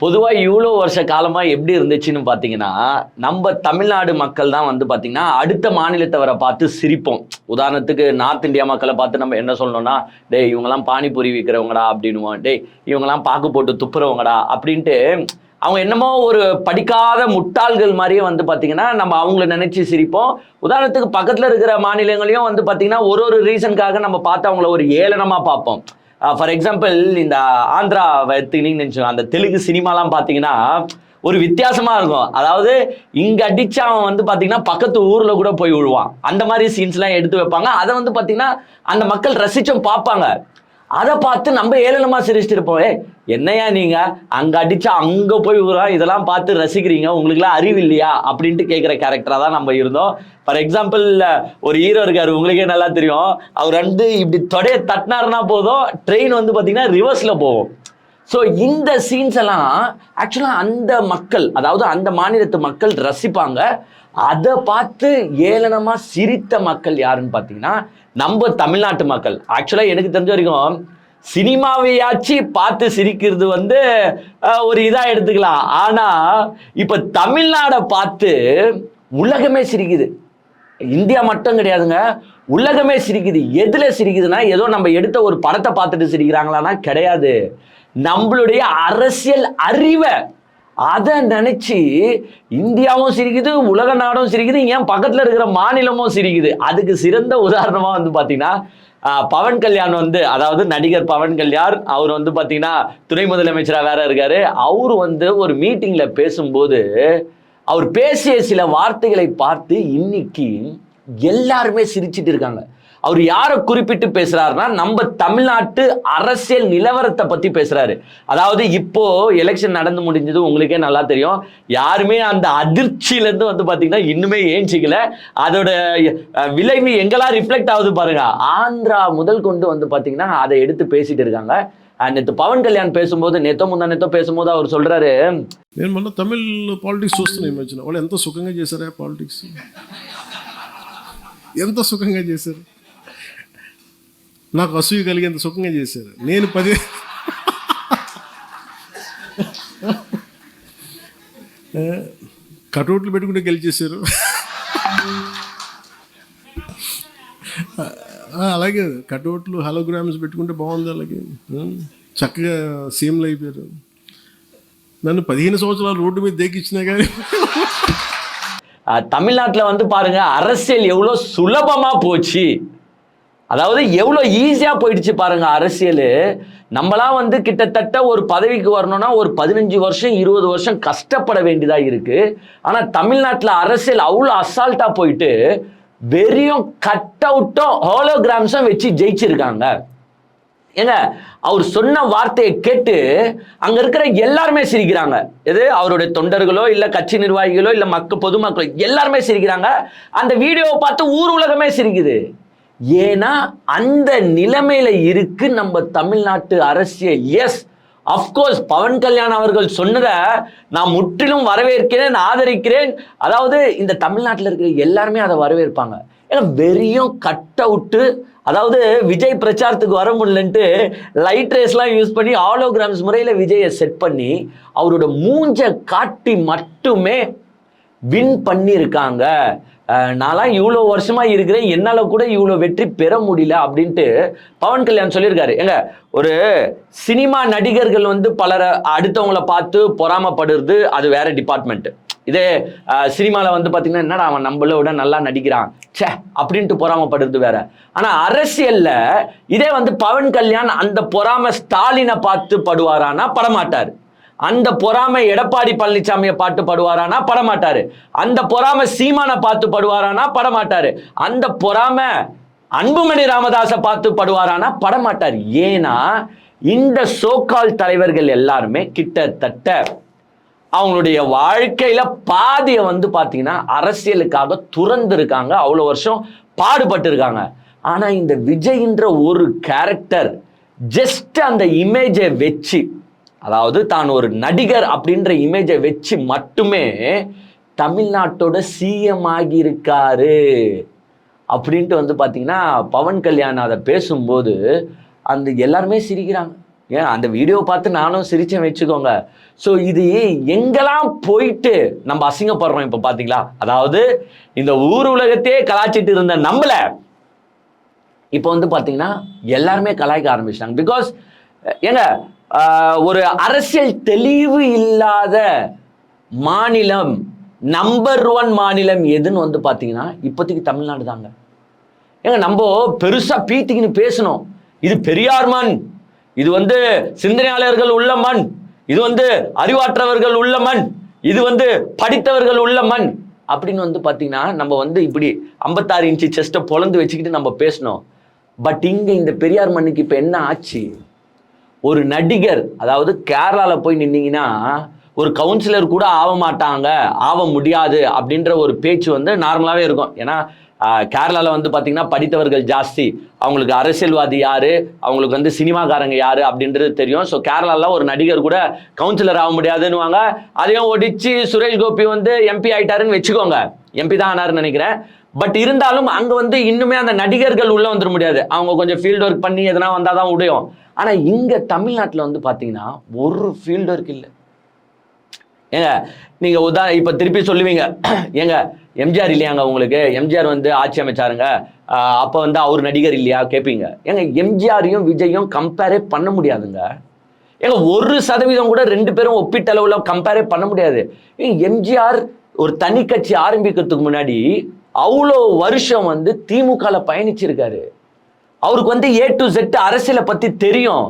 பொதுவா இவ்வளோ வருஷ காலமா எப்படி இருந்துச்சுன்னு பார்த்தீங்கன்னா, நம்ம தமிழ்நாடு மக்கள் தான் வந்து பார்த்தீங்கன்னா, அடுத்த மாநிலத்தவர பார்த்து சிரிப்போம். உதாரணத்துக்கு நார்த் இந்தியா மக்கள பார்த்து நம்ம என்ன சொல்லணும்னா, "டேய் இவங்கலாம் பானிபூரி விக்கிறவங்கடா" அப்படின்னுவோம். "டேய் இவங்கலாம் பாக்கு போட்டு துப்புறவங்கடா" அப்படின்ட்டு அவங்க என்னமோ ஒரு படிக்காத முட்டாள்கள் மாரியே வந்து பார்த்தீங்கன்னா, நம்ம அவங்கள நெனச்சு சிரிப்போம். உதாரணத்துக்கு பக்கத்துல இருக்கிற மாநிலங்களையும் வந்து பார்த்தீங்கன்னா, ஒரு ஒரு ரீசனுக்காக நம்ம பார்த்து அவங்கள ஒரு ஏளனமா பார்ப்போம். ஃபார் எக்ஸாம்பிள் இந்த ஆந்திரா எடுத்துக்கிட்டீங்கன்னு நினச்சோங்க, அந்த தெலுங்கு சினிமாலாம் பார்த்தீங்கன்னா ஒரு வித்தியாசமா இருக்கும். அதாவது இங்க அடிச்சா அவன் வந்து பார்த்தீங்கன்னா பக்கத்து ஊர்ல கூட போய் விழுவான். அந்த மாதிரி சீன்ஸ்லாம் எடுத்து வைப்பாங்க. அதை வந்து பார்த்தீங்கன்னா அந்த மக்கள் ரசிச்சும் பார்ப்பாங்க. அதை பார்த்து நம்ம ஏளனமா சிரிச்சுட்டு இருப்போம். என்னையா நீங்க அங்க அடிச்சா அங்க போய் விழுறான், இதெல்லாம் பார்த்து ரசிக்கிறீங்க, உங்களுக்குலாம் அறிவு இல்லையா அப்படின்ட்டு கேட்குற கேரக்டரா தான் நம்ம இருந்தோம். ஃபார் எக்ஸாம்பிள் ஒரு ஹீரோ இருக்காரு, உங்களுக்கே நல்லா தெரியும். அவர் வந்து இப்படி தொடைய தட்டினாருன்னா போதும், ட்ரெயின் வந்து பார்த்தீங்கன்னா ரிவர்ஸ்ல போகும். ஸோ இந்த சீன்ஸ் எல்லாம் ஆக்சுவலாக அந்த மக்கள், அதாவது அந்த மாநிலத்து மக்கள் ரசிப்பாங்க. அதை பார்த்து ஏளனமாக சிரித்த மக்கள் யாருன்னு பார்த்தீங்கன்னா நம்ம தமிழ்நாட்டு மக்கள். ஆக்சுவலாக எனக்கு தெரிஞ்ச வரைக்கும் சினிமாவையாச்சு பார்த்து சிரிக்கிறது வந்து ஒரு இதாக எடுத்துக்கலாம். ஆனால் இப்போ தமிழ்நாடை பார்த்து உலகமே சிரிக்குது. இந்தியா மட்டும் கிடையாதுங்க, உலகமே சிரிக்குது. எதுல சிரிக்குதுன்னா, ஏதோ நம்ம எடுத்த ஒரு படத்தை பார்த்துட்டு சிரிக்கிறாங்களான்னா கிடையாது. நம்மளுடைய அரசியல் அறிவை அதை நினைச்சு இந்தியாவும் சிரிக்குது, உலக நாடும் சிரிக்குது, ஏன் பக்கத்துல இருக்கிற மாநிலமும் சிரிக்குது. அதுக்கு சிறந்த உதாரணமா வந்து பாத்தீங்கன்னா பவன் கல்யாண் வந்து, அதாவது நடிகர் பவன் கல்யாண், அவர் வந்து பாத்தீங்கன்னா துணை முதலமைச்சரா வேற இருக்காரு. அவரு வந்து ஒரு மீட்டிங்ல பேசும்போது அவர் பேசிய சில வார்த்தைகளை பார்த்து இன்னைக்கு எல்லாருமே சிரிச்சிட்டு இருக்காங்க. அவர் யாரை குறிப்பிட்டு பேசுறாருன்னா, நம்ம தமிழ்நாட்டு அரசியல் நிலவரத்தை பத்தி பேசுறாரு. அதாவது இப்போ எலெக்ஷன் நடந்து முடிஞ்சது, உங்களுக்கே நல்லா தெரியும். யாருமே அந்த அதிர்ச்சியில இருந்து வந்து பாத்தீங்கன்னா இன்னுமே ஏஞ்சிக்கல. அதோட விளைவு எங்கெல்லாம் ரிஃப்ளெக்ட் ஆகுது பாருங்க. ஆந்திரா முதல் கொண்டு வந்து பாத்தீங்கன்னா அதை எடுத்து பேசிட்டு இருக்காங்க. நேற்று పవన్ కళ్యాణ్ పేసుம்போது, నేతో ముందనేతో పేసుம்போது அவர் சொல்றாரு, నేను మొన్న తమిళ్ పాలిటిక్స్ చూస్తున్నా ఈ మధ్యన. వాళ్ళు ఎంత సుఖంగా చేశారా పాలిటిక్స్, ఎంత సుఖంగా చేశారు. నాకు అసూయ కలిగి ఎంత సుఖంగా చేశారు. నేను 10 కటౌట్లు పెట్టుకుంటే గెలిచేశారు. అలాగే కటౌట్లు హలోగ్రామ్స్ పెట్టుకుంటే బాగుంది. అలాగే చక్కగా సీఎంలు అయిపోయారు. నన్ను 15 సంవత్సరాలు రోడ్డు మీద దేకిచ్చినా కానీ. தமிழ்நாட்டில் வந்து பாருங்க அரசியல் எவ்வளோ சுலபமா போச்சு, அதாவது எவ்வளோ ஈஸியா போயிடுச்சு பாருங்க அரசியல். நம்மளாம் வந்து கிட்டத்தட்ட ஒரு பதவிக்கு வரணும்னா ஒரு 15 வருஷம் 20 வருஷம் கஷ்டப்பட வேண்டியதா இருக்கு. ஆனா தமிழ்நாட்டில் அரசியல் அவ்வளோ அசால்ட்டா போயிட்டு வெறியும் கட் அவுட்டும் ஹோலோகிராம்ஸும் வச்சு ஜெயிச்சிருக்காங்க. ஏங்க அவர் சொன்ன வார்த்தையை கேட்டு அங்க இருக்கிற எல்லாருமே சிரிக்கிறாங்க. எது அவருடைய தொண்டர்களோ இல்ல கட்சி நிர்வாகிகளோ இல்ல பொதுமக்களோ எல்லாருமே சிரிக்கிறாங்க. அந்த வீடியோவை பார்த்து ஊர் உலகமே சிரிக்குது. ஏன்னா அந்த நிலைமையில இருக்கு நம்ம தமிழ்நாட்டு அரசியல். எஸ், அஃப்கோர்ஸ் பவன் கல்யாண் அவர்கள் சொன்னதை நான் முற்றிலும் வரவேற்கிறேன், ஆதரிக்கிறேன். அதாவது இந்த தமிழ்நாட்டில் இருக்கிற எல்லாருமே அதை வரவேற்பாங்க. ஏன்னா வெறியும் கட் அவுட்டு, அதாவது விஜய் பிரச்சாரத்துக்கு வர முடியலன்ட்டு லைட் ரேஸ்லாம் யூஸ் பண்ணி ஹாலோகிராம்ஸ் முறையில் விஜயை செட் பண்ணி அவரோட மூஞ்ச காட்டி மட்டுமே வின் பண்ணியிருக்காங்க. நான்லாம் இவ்வளோ வருஷமா இருக்கிறேன், என்னால் கூட இவ்வளோ வெற்றி பெற முடியல அப்படின்ட்டு பவன் கல்யாண் சொல்லியிருக்காரு. ஏங்க ஒரு சினிமா நடிகர்கள் வந்து பலரை அடுத்தவங்களை பார்த்து பொறாமப்படுறது அது வேற டிபார்ட்மெண்ட். இதே சினிமாவில் வந்து பார்த்தீங்கன்னா என்னடா அவன் நம்மள விட நல்லா நடிக்கிறான் சே அப்படின்ட்டு பொறாமப்படுறது வேற. ஆனால் அரசியல்ல இதே வந்து பவன் கல்யாண் அந்த பொறாம ஸ்டாலினை பார்த்து படுவாரானா படமாட்டார். அந்த பொறாமை எடப்பாடி பழனிசாமியை பார்த்து படுவாரானா படமாட்டாரு. அந்த பொறாமை சீமானை பார்த்து படுவாரானா படமாட்டாரு. அந்த பொறாமை அன்புமணி ராமதாஸை பார்த்து படுவாரானா படமாட்டார். ஏன்னா இந்த சோகால் தலைவர்கள் எல்லாருமே கிட்டத்தட்ட அவங்களுடைய வாழ்க்கையில பாதியை வந்து பார்த்தீங்கன்னா அரசியலுக்காக துறந்து இருக்காங்க, அவ்வளோ வருஷம் பாடுபட்டு இருக்காங்க. ஆனா இந்த விஜய்ன்ற ஒரு கேரக்டர் ஜஸ்ட் அந்த இமேஜை வச்சு, அதாவது தான் ஒரு நடிகர் அப்படின்ற இமேஜை வச்சு மட்டுமே தமிழ்நாட்டோட சிஎம் ஆகியிருக்காரு அப்படின்ட்டு வந்து பார்த்தீங்கன்னா பவன் கல்யாண் அதை பேசும்போது அந்த எல்லாருமே சிரிக்கிறாங்க. ஏன் அந்த வீடியோ பார்த்து நானும் சிரிச்சேன் வச்சுக்கோங்க. ஸோ இது எங்கெல்லாம் போயிட்டு நம்ம அசிங்கப்படுறோம் இப்போ பார்த்தீங்களா? அதாவது இந்த ஊர் உலகத்தையே கலாச்சிட்டு இருந்த நம்மள இப்போ வந்து பார்த்தீங்கன்னா எல்லாருமே கலாய்க்க ஆரம்பிச்சிட்டாங்க. பிகாஸ் ஏங்க ஒரு அரசியல் தெளிவு இல்லாத மாநிலம், நம்பர் 1 மாநிலம் எதுன்னு வந்து பார்த்தீங்கன்னா இப்போதைக்கு தமிழ்நாடு தாங்க. ஏங்க நம்ம பெருசாக பீத்திக்கின்னு பேசணும், இது பெரியார் மண், இது வந்து சிந்தனையாளர்கள் உள்ள மண், இது வந்து அறிவாற்றவர்கள் உள்ள மண், இது வந்து படித்தவர்கள் உள்ள மண் அப்படின்னு வந்து பார்த்தீங்கன்னா நம்ம வந்து இப்படி 56 இன்ச்சு செஸ்ட்டை பொழந்து வச்சுக்கிட்டு நம்ம பேசணும். பட் இங்கே இந்த பெரியார் மண்ணுக்கு இப்போ என்ன ஆச்சு? ஒரு நடிகர், அதாவது கேரளாவில் போய் நின்னீங்கன்னா ஒரு கவுன்சிலர் கூட ஆக மாட்டாங்க, ஆக முடியாது அப்படின்ற ஒரு பேச்சு வந்து நார்மலாகவே இருக்கும். ஏன்னா கேரளாவில் வந்து பார்த்தீங்கன்னா படித்தவர்கள் ஜாஸ்தி, அவங்களுக்கு அரசியல்வாதி யாரு, அவங்களுக்கு வந்து சினிமாக்காரங்க யாரு அப்படின்றது தெரியும். ஸோ கேரளாவில் ஒரு நடிகர் கூட கவுன்சிலர் ஆக முடியாதுன்னுவாங்க. அதையும் ஒடிச்சு சுரேஷ் கோபி வந்து எம்பி ஆயிட்டாருன்னு வச்சுக்கோங்க, எம்பி தான் ஆனாருன்னு நினைக்கிறேன். பட் இருந்தாலும் அங்கே வந்து இன்னுமே அந்த நடிகர்கள் உள்ளே வந்துட முடியாது, அவங்க கொஞ்சம் ஃபீல்டு ஒர்க் பண்ணி எதனா வந்தால் தான் முடியும். ஆனால் இங்கே தமிழ்நாட்டில் வந்து பார்த்தீங்கன்னா ஒரு ஃபீல்டு ஒர்க் இல்லை. ஏங்க நீங்கள் இப்போ திருப்பி சொல்லுவீங்க, ஏங்க எம்ஜிஆர் இல்லையாங்க உங்களுக்கு, எம்ஜிஆர் வந்து ஆட்சி அமைச்சாருங்க, அப்போ வந்து அவர் நடிகர் இல்லையா கேட்பீங்க. ஏங்க எம்ஜிஆரையும் விஜயும் கம்பேரே பண்ண முடியாதுங்க. ஏங்க 1% கூட 2 பேரும் ஒப்பீட்டளவில் கம்பேரே பண்ண முடியாது. எம்ஜிஆர் ஒரு தனி கட்சி ஆரம்பிக்கிறதுக்கு முன்னாடி அவ்வளோ வருஷம் வந்து திமுகவில் பயணிச்சிருக்காரு. அவருக்கு வந்து A to Z அரசியலை பற்றி தெரியும்,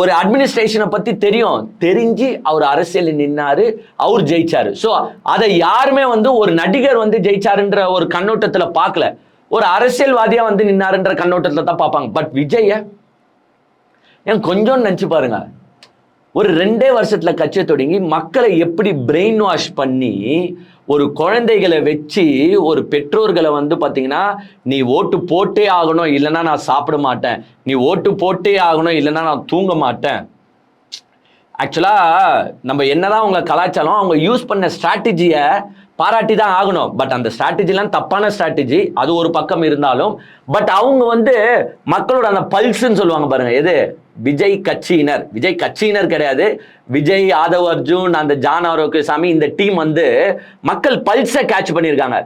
ஒரு அட்மினிஸ்ட்ரேஷனை பற்றி தெரியும், தெரிஞ்சு அவர் அரசியலில் நின்னாரு, அவர் ஜெயிச்சாரு. ஸோ அதை யாருமே வந்து ஒரு நடிகர் வந்து ஜெயிச்சாருன்ற ஒரு கண்ணோட்டத்தில் பார்க்கல, ஒரு அரசியல்வாதியாக வந்து நின்னாருன்ற கண்ணோட்டத்தில் தான் பார்ப்பாங்க. பட் விஜய ஏன் கொஞ்சம் நினச்சி பாருங்க, ஒரு 2 வருஷத்தில் கட்சியை தொடங்கி மக்களை எப்படி பிரெயின் வாஷ் பண்ணி ஒரு குழந்தைகளை வச்சு ஒரு பெற்றோர்களை வந்து பார்த்தீங்கன்னா நீ ஓட்டு போட்டே ஆகணும் இல்லைன்னா நான் சாப்பிட மாட்டேன், நீ ஓட்டு போட்டே ஆகணும் இல்லைன்னா நான் தூங்க மாட்டேன். ஆக்சுவலாக நம்ம என்னதான் அவங்க கலாச்சாரம், அவங்க யூஸ் பண்ண ஸ்ட்ராட்டஜியை பாராட்டி தான் ஆகணும். பட் அந்த ஸ்ட்ராட்டஜிலாம் தப்பான ஸ்ட்ராட்டஜி, அது ஒரு பக்கம் இருந்தாலும் பட் அவங்க வந்து மக்களோட அந்த பல்ஸ்ன்னு சொல்லுவாங்க பாருங்க, எது விஜய் கட்சியினர், விஜய் கட்சியினர் கிடையாது, விஜய், ஆதவ் அர்ஜுன், அந்த ஜான் ஆரோக்கியசாமி, இந்த டீம் வந்து மக்கள் பல்ஸை கேட்ச் பண்ணியிருக்காங்க.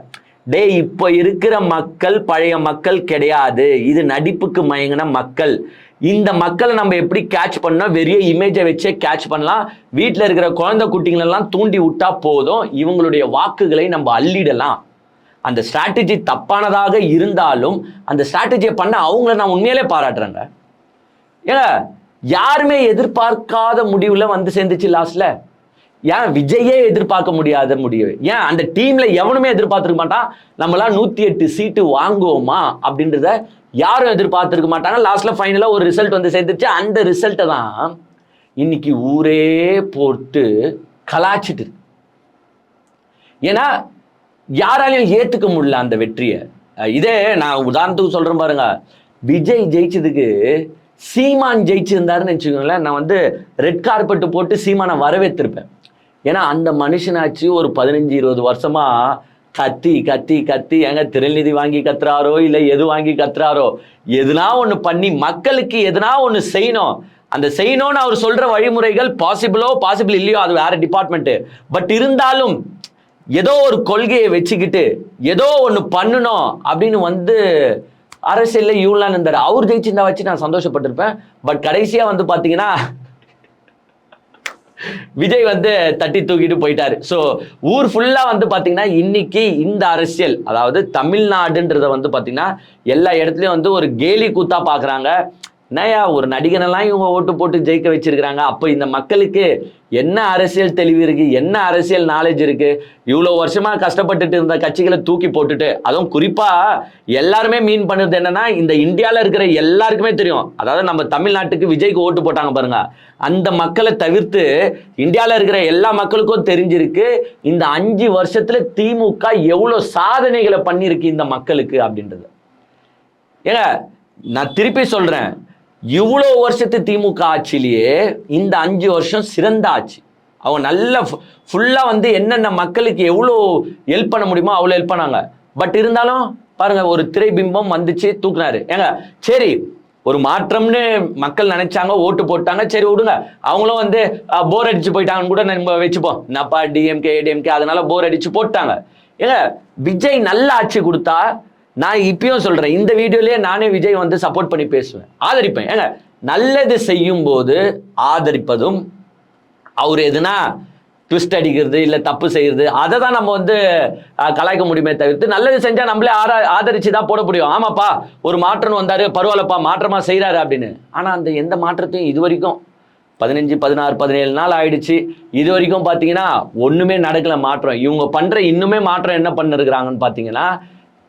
டே இப்போ இருக்கிற மக்கள் பழைய மக்கள் கிடையாது, இது நடிப்புக்கு மயங்கின மக்கள். இந்த மக்களை நம்ம எப்படி கேட்ச் பண்ணோம், வெறிய இமேஜை வச்சே கேட்ச் பண்ணலாம். வீட்டில் இருக்கிற குழந்தை குட்டிங்களெல்லாம் தூண்டி விட்டா போதும், இவங்களுடைய வாக்குகளை நம்ம அள்ளிடலாம். அந்த ஸ்ட்ராட்டஜி தப்பானதாக இருந்தாலும் அந்த ஸ்ட்ராட்டஜியை பண்ண அவங்கள நான் உண்மையிலே பாராட்டுறேங்க. ஏங்க யாருமே எதிர்பார்க்காத முடிவில் வந்து சேர்ந்துச்சு லாஸ்ட்ல. ஏன் விஜயே எதிர்பார்க்க முடியாத முடிவு, ஏன் அந்த டீம்ல எவனுமே எதிர்பார்த்துருக்க மாட்டான் நம்மளாம் 108 சீட்டு வாங்குவோமா அப்படின்றத யாரும் எதிர்பார்த்துருக்க மாட்டாங்க. லாஸ்ட்ல ஃபைனலா ஒரு ரிசல்ட் வந்து சேர்ந்துச்சு. அந்த ரிசல்ட்டை தான் இன்னைக்கு ஊரே போட்டு கலாச்சிட்டு. ஏன்னா யாராலையும் ஏத்துக்க முடியல அந்த வெற்றியை. இதே நான் உதாரணத்துக்கு சொல்றேன் பாருங்க, விஜய் ஜெயிச்சதுக்கு சீமான் ஜெயிச்சிருந்தாருன்னு வச்சுக்கோங்களேன், நான் வந்து ரெட் கார்பெட் போட்டு சீமானை வரவேற்றிருப்பேன். ஏன்னா அந்த மனுஷனாச்சு ஒரு 15-20 வருஷமா கத்தி கத்தி கத்தி எங்க திருநிதி வாங்கி கத்துறாரோ இல்லை எது வாங்கி கத்துறாரோ, எதுனா ஒன்று பண்ணி மக்களுக்கு எதுனா ஒன்று செய்யணும். அந்த செய்யணும்னு அவர் சொல்ற வழிமுறைகள் பாசிபிள் இல்லையோ அது வேற டிபார்ட்மெண்ட்டு. பட் இருந்தாலும் ஏதோ ஒரு கொள்கையை வச்சுக்கிட்டு ஏதோ ஒன்று பண்ணணும் அப்படின்னு வந்து அரசியலில் இவ்வளோ இருந்தார். அவர் ஜெயிச்சிருந்தா வச்சு நான் சந்தோஷப்பட்டிருப்பேன். பட் கடைசியாக வந்து பார்த்தீங்கன்னா விஜய் வந்து தட்டி தூக்கிட்டு போயிட்டாரு. ஸோ ஊர் ஃபுல்லாக வந்து பார்த்தீங்கன்னா இன்னைக்கு இந்த அரசியல், அதாவது தமிழ்நாடுன்றத வந்து பார்த்தீங்கன்னா எல்லா இடத்துலையும் வந்து ஒரு கேலி கூத்தா பார்க்குறாங்க. என்னையா ஒரு நடிகனெல்லாம் இவங்க ஓட்டு போட்டு ஜெயிக்க வச்சிருக்கிறாங்க, அப்போ இந்த மக்களுக்கு என்ன அரசியல் தெளிவு இருக்கு, என்ன அரசியல் நாலேஜ் இருக்கு? இவ்வளோ வருஷமா கஷ்டப்பட்டுட்டு இருந்த கட்சிகளை தூக்கி போட்டுட்டு, அதுவும் குறிப்பா எல்லாருமே மீன் பண்ணுறது என்னன்னா, இந்த இந்தியாவில் இருக்கிற எல்லாருக்குமே தெரியும், அதாவது நம்ம தமிழ்நாட்டுக்கு விஜய்க்கு ஓட்டு போட்டாங்க பாருங்க, அந்த மக்களை தவிர்த்து இந்தியாவில் இருக்கிற எல்லா மக்களுக்கும் தெரிஞ்சிருக்கு இந்த 5 வருஷத்துல திமுக எவ்வளோ சாதனைகளை பண்ணியிருக்கு இந்த மக்களுக்கு அப்படின்றது. ஏங்க நான் திருப்பி சொல்றேன், இவ்வளோ வருஷத்து திமுக ஆட்சியிலேயே இந்த 5 வருஷம் சிறந்த ஆட்சி. அவங்க நல்ல ஃபுல்லாக வந்து என்னென்ன மக்களுக்கு எவ்வளோ ஹெல்ப் பண்ண முடியுமோ அவ்வளோ ஹெல்ப் பண்ணாங்க. பட் இருந்தாலும் பாருங்க, ஒரு திரை பிம்பம் வந்துச்சு தூக்குனாரு. ஏங்க சரி, ஒரு மாற்றம்னு மக்கள் நினைச்சாங்க, ஓட்டு போட்டாங்க, சரி விடுங்க, அவங்களும் வந்து போர் அடிச்சு போயிட்டாங்கன்னு கூட நம்ம வச்சுப்போம். என்னப்பா டிஎம்கே ஏடிஎம்கே அதனால போர் அடிச்சு போட்டாங்க. ஏங்க விஜய் நல்ல ஆட்சி கொடுத்தா, நான் இப்பயும் சொல்றேன், இந்த வீடியோலயே நானே விஜய் வந்து சப்போர்ட் பண்ணி பேசுவேன், ஆதரிப்பேன். ஏங்க நல்லது செய்யும் போது ஆதரிப்பதும், அவர் எதுனா ட்விஸ்ட் அடிக்கிறது இல்லை தப்பு செய்யறது அதை தான் நம்ம வந்து கலாய்க்க முடியுமே தவிர்த்து, நல்லது செஞ்சா நம்மளே ஆதரிச்சு தான் போட முடியும். ஆமாப்பா ஒரு மாற்றம் வந்தாரு, பரவாயில்லப்பா மாற்றமா செய்யறாரு அப்படின்னு. ஆனா அந்த எந்த மாற்றத்தையும் இது வரைக்கும் 15, 16, 17 நாள் ஆயிடுச்சு, இது வரைக்கும் பாத்தீங்கன்னா ஒண்ணுமே நடக்கல மாற்றம். இவங்க பண்ற இன்னுமே மாற்றம் என்ன பண்ணிருக்கிறாங்கன்னு பாத்தீங்கன்னா,